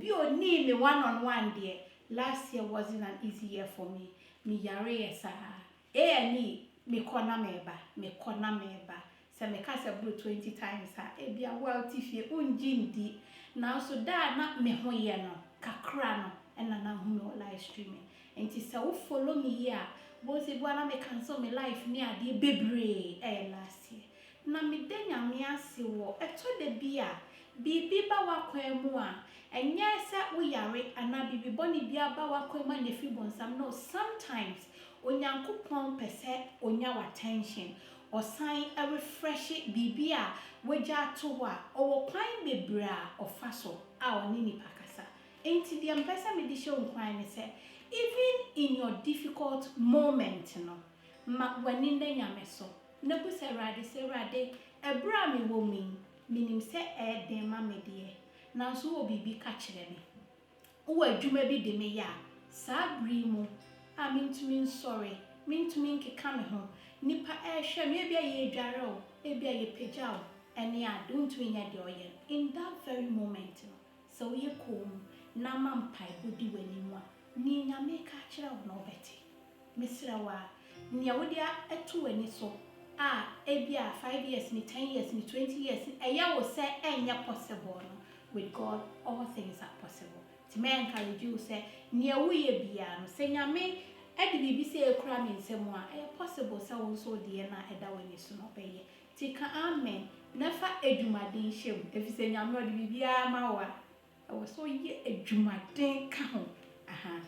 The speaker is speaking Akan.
Bibi o need me one-on-one there. Last year wasn't an easy year for me. Me yare yesa. Me kona meba. Se me kasa blue 20 times ha. Bia wealthy fie unjindi. Now so da na me ho ye no. Kakra no. Ena na hu no live streaming. Enti se wo follow me here. Bo se bua na me cancel me life ni ade bebre last year. Na me de nyame ase wo. Eto de bia. Bibi ba wakwan mu a. Enye se wo yare ana bibi boni bia ba wakwan ma ne fi bonsam no sometimes onyankopon pese onya attention osan a refresh bibi a wagya to ho a owo kwan bebra ofa so a oni ni pakasa enti de mpesa me di show kwan ne se even in your difficult moment no ma wani nda nyame so na bu se rade ebra me wo mi minim se den ma me de na so wo bibi ka kire me wo adwuma bi de me ya sa bri mu a mintumi sorry mintumi nkeka me ho nipa hwe me bia ye dware o bia ye pagya o ene a don't we nya de oye in that very moment no so ye kom na mampai bodi wani mu a ni nyame ka kire wo no beti mesira wa nia wo dia eto wani so a bia 5 years ni 10 years ni 20 years eya wo se enya possible no with God all things are possible. To me encourage you say nia wo ye bia no se nyame edi bibi se ekura me nsemu a possible say won so de na eda wani so no beye tika amen nafa edumaden hyem efise nyame odi bibia ma wa wo so ye edumaden ka ho aha